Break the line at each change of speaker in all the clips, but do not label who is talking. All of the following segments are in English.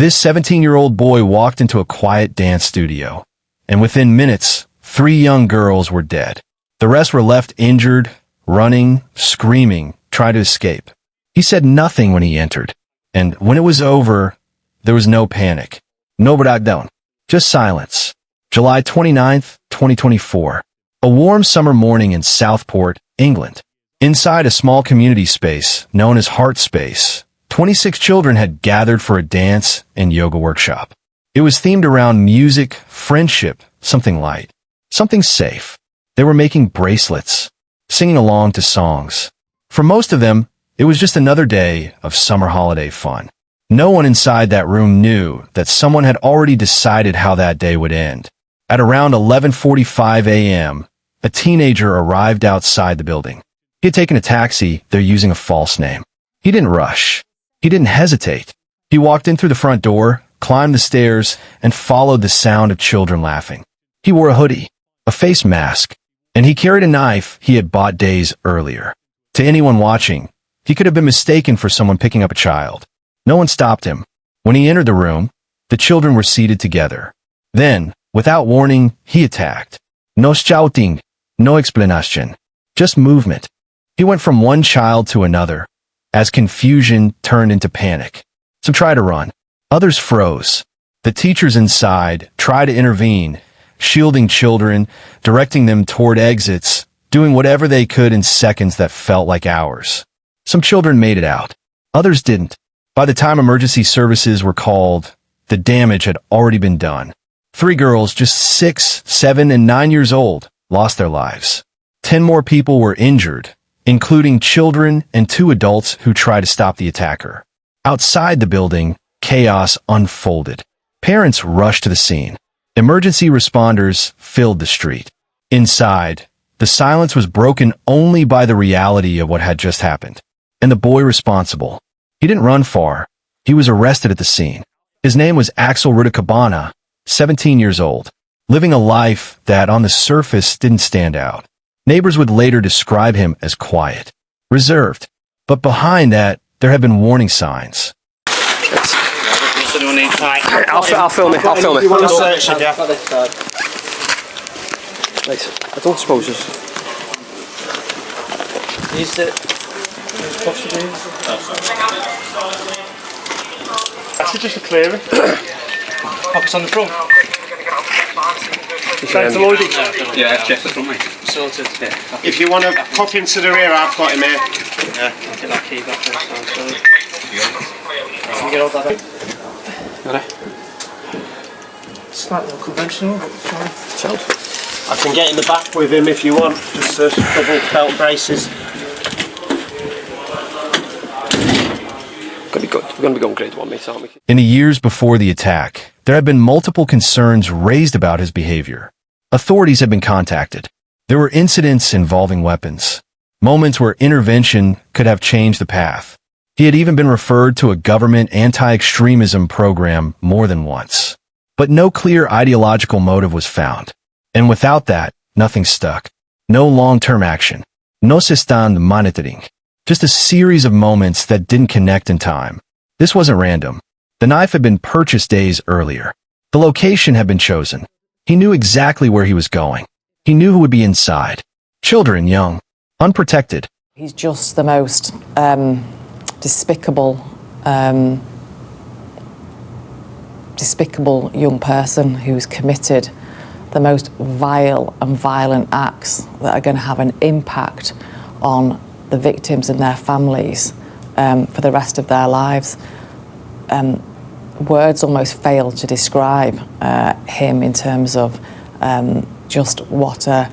This 17-year-old boy walked into a quiet dance studio, and within minutes, 3 young girls were dead. The rest were left injured, running, screaming, trying to escape. He said nothing when he entered, and when it was over, there was no panic. No breakdown. Just silence. July 29th, 2024. A warm summer morning in Southport, England. Inside a small community space known as Heart Space, 26 children had gathered for a dance and yoga workshop. It was themed around music, friendship, something light, something safe. They were making bracelets, singing along to songs. For most of them, it was just another day of summer holiday fun. No one inside that room knew that someone had already decided how that day would end. At around 11:45 a.m., a teenager arrived outside the building. He had taken a taxi, there using a false name. He didn't rush. He didn't hesitate. He walked in through the front door, climbed the stairs, and followed the sound of children laughing. He wore a hoodie, a face mask, and he carried a knife he had bought days earlier. To anyone watching, he could have been mistaken for someone picking up a child. No one stopped him. When he entered the room, the children were seated together. Then, without warning, he attacked. No shouting, no explanation, just movement. He went from one child to another, as confusion turned into panic. Some tried to run. Others froze. The teachers inside tried to intervene, shielding children, directing them toward exits, doing whatever they could in seconds that felt like hours. Some children made it out. Others didn't. By the time emergency services were called, the damage had already been done. 3 girls, just 6, 7, and 9 years old, lost their lives. 10 more people were injured, including children and 2 adults who tried to stop the attacker. Outside the building, chaos unfolded. Parents rushed to the scene. Emergency responders filled the street. Inside, the silence was broken only by the reality of what had just happened. And the boy responsible. He didn't run far. He was arrested at the scene. His name was Axel Rudakubana, 17 years old, living a life that on the surface didn't stand out. Neighbors would later describe him as quiet, reserved, but behind that, there had been warning signs.
I'll film it. You want to search it, yeah? Right. I don't suppose it's... Is it possibly? That's just a clearing. Pockets on the front.
Yeah, check the front, mate.
Sorted.
Yeah.
If you want to pop into the rear, I've got him here. Yeah.
Get that key back there.
Can you get all that out? Ready? Slightly unconventional, but fine. I can get in the back with him if you want, just double belt braces. Gonna be good. We're going to be going grade 1, mate, aren't we?
In the years before the attack, there had been multiple concerns raised about his behavior. Authorities had been contacted. There were incidents involving weapons, moments where intervention could have changed the path. He had even been referred to a government anti-extremism program more than once. But no clear ideological motive was found. And without that, nothing stuck. No long-term action. No se están monitoring. Just a series of moments that didn't connect in time. This wasn't random. The knife had been purchased days earlier. The location had been chosen. He knew exactly where he was going. He knew who would be inside. Children, young, unprotected.
He's just the most despicable young person who's committed the most vile and violent acts that are going to have an impact on the victims and their families for the rest of their lives. Words almost fail to describe him in terms of just what a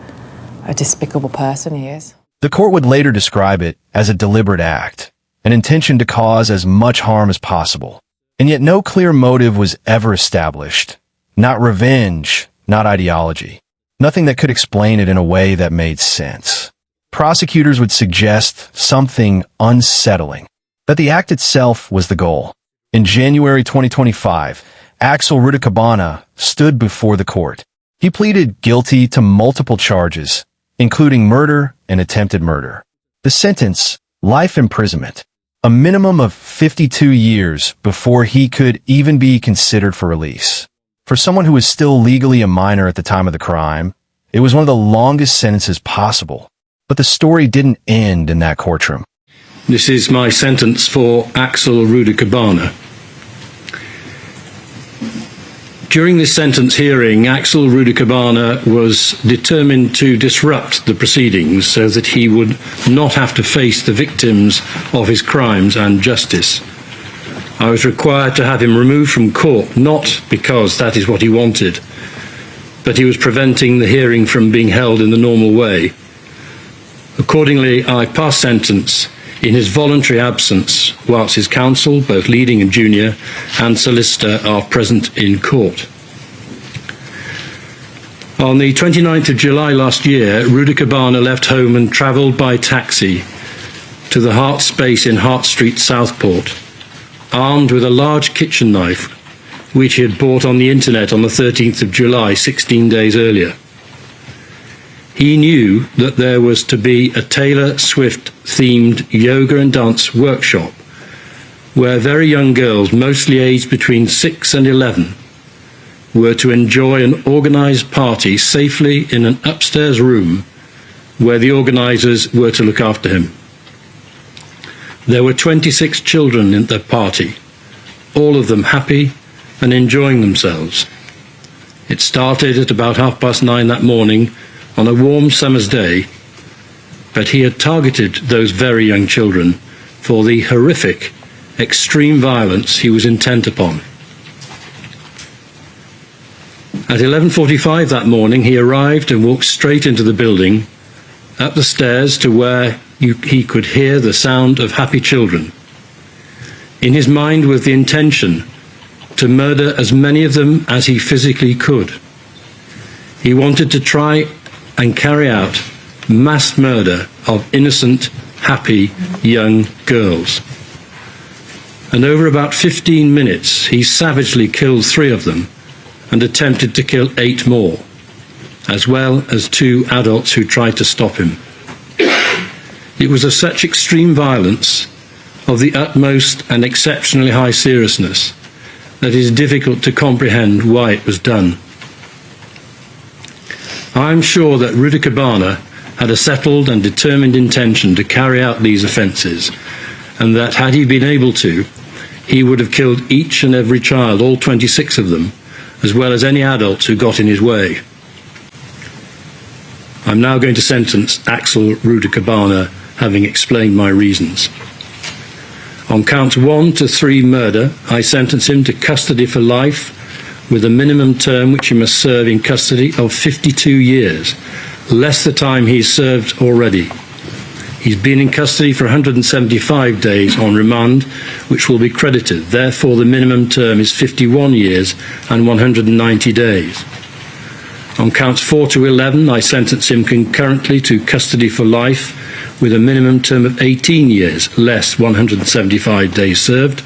despicable person he is.
The court would later describe it as a deliberate act, an intention to cause as much harm as possible. And yet no clear motive was ever established. Not revenge, not ideology. Nothing that could explain it in a way that made sense. Prosecutors would suggest something unsettling, that the act itself was the goal. In January 2025, Axel Rudakubana stood before the court. He pleaded guilty to multiple charges, including murder and attempted murder. The sentence, life imprisonment. a minimum of 52 years before he could even be considered for release. For someone who was still legally a minor at the time of the crime, it was one of the longest sentences possible. But the story didn't end in that courtroom.
This is my sentence for Axel Rudakubana. During this sentence hearing, Axel Rudakubana was determined to disrupt the proceedings so that he would not have to face the victims of his crimes and justice. I was required to have him removed from court, not because that is what he wanted, but he was preventing the hearing from being held in the normal way. Accordingly, I passed sentence in his voluntary absence, whilst his counsel, both leading and junior, and solicitor are present in court. On the 29th of July last year, Rudakubana left home and travelled by taxi to the Hart Space in Hart Street, Southport, armed with a large kitchen knife, which he had bought on the internet on the 13th of July, 16 days earlier. He knew that there was to be a Taylor Swift-themed yoga and dance workshop where very young girls, mostly aged between 6 and 11, were to enjoy an organised party safely in an upstairs room where the organisers were to look after him. There were 26 children in the party, all of them happy and enjoying themselves. It started at about 9:30 that morning on a warm summer's day, but he had targeted those very young children for the horrific, extreme violence he was intent upon. At 11:45 that morning, he arrived and walked straight into the building, up the stairs to where he could hear the sound of happy children. In his mind was the intention to murder as many of them as he physically could. He wanted to try and carry out mass murder of innocent, happy young girls. And over about 15 minutes, he savagely killed 3 of them and attempted to kill 8 more, as well as 2 adults who tried to stop him. It was of such extreme violence, of the utmost and exceptionally high seriousness, that it is difficult to comprehend why it was done. I am sure that Rudakubana had a settled and determined intention to carry out these offences, and that had he been able to, he would have killed each and every child, all 26 of them, as well as any adults who got in his way. I'm now going to sentence Axel Rudakubana, having explained my reasons. On counts 1 to 3 murder, I sentence him to custody for life, with a minimum term which he must serve in custody of 52 years, less the time he's served already. He's been in custody for 175 days on remand, which will be credited. Therefore, the minimum term is 51 years and 190 days. On counts 4 to 11, I sentence him concurrently to custody for life, with a minimum term of 18 years, less 175 days served,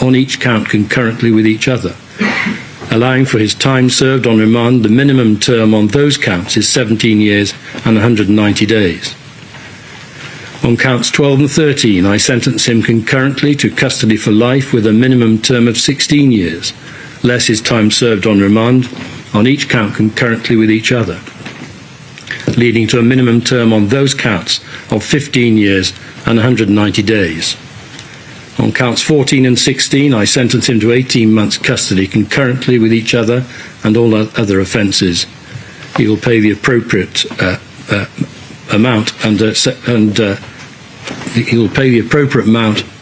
on each count concurrently with each other. Allowing for his time served on remand, the minimum term on those counts is 17 years and 190 days. On counts 12 and 13, I sentence him concurrently to custody for life with a minimum term of 16 years, less his time served on remand, on each count concurrently with each other, leading to a minimum term on those counts of 15 years and 190 days. On counts 14 and 16, I sentence him to 18 months custody concurrently with each other and all other offences. He will pay the appropriate amount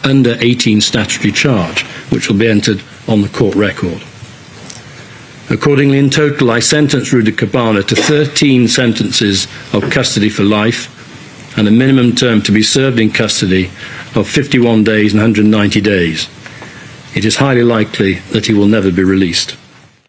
under 18 statutory charge, which will be entered on the court record. Accordingly, in total, I sentence Rudakubana to 13 sentences of custody for life and a minimum term to be served in custody of 51 days and 190 days. It is highly likely that he will never be released.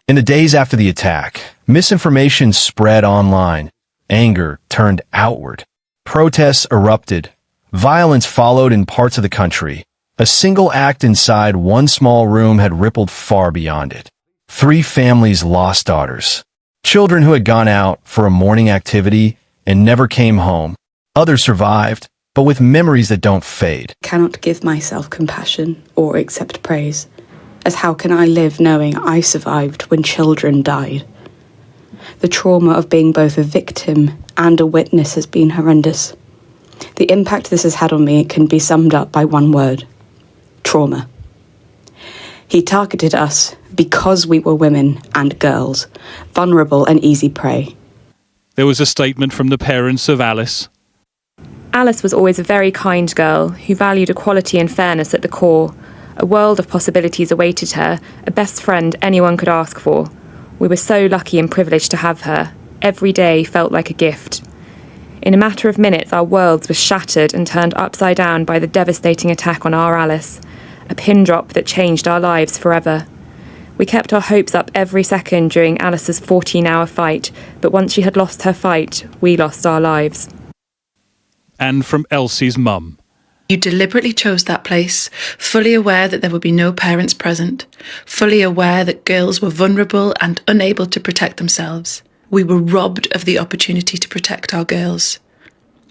In the days after the attack, misinformation spread online. Anger turned outward. Protests erupted. Violence followed in parts of the country. A single act inside one small room had rippled far beyond it. 3 families lost daughters. Children who had gone out for a morning activity and never came home. Others survived, but with memories that don't fade.
Cannot give myself compassion or accept praise, as how can I live knowing I survived when children died? The trauma of being both a victim and a witness has been horrendous. The impact this has had on me can be summed up by one word: trauma. He targeted us because we were women and girls, vulnerable and easy prey.
There was a statement from the parents of Alice.
Alice was always a very kind girl who valued equality and fairness at the core. A world of possibilities awaited her, a best friend anyone could ask for. We were so lucky and privileged to have her. Every day felt like a gift. In a matter of minutes, our worlds were shattered and turned upside down by the devastating attack on our Alice, a pin drop that changed our lives forever. We kept our hopes up every second during Alice's 14-hour fight, but once she had lost her fight, we lost our lives.
And from Elsie's mum.
You deliberately chose that place, fully aware that there would be no parents present, fully aware that girls were vulnerable and unable to protect themselves. We were robbed of the opportunity to protect our girls.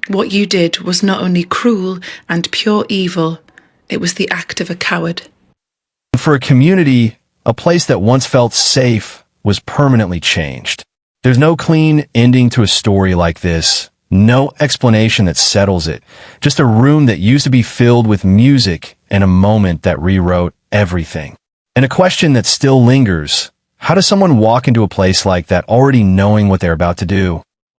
What you did was not only cruel and pure evil, it was the act of a coward.
For a community, a place that once felt safe was permanently changed. There's no clean ending to a story like this. No explanation that settles it. Just a room that used to be filled with music and a moment that rewrote everything. And a question that still lingers: how does someone walk into a place like that already knowing what they're about to do?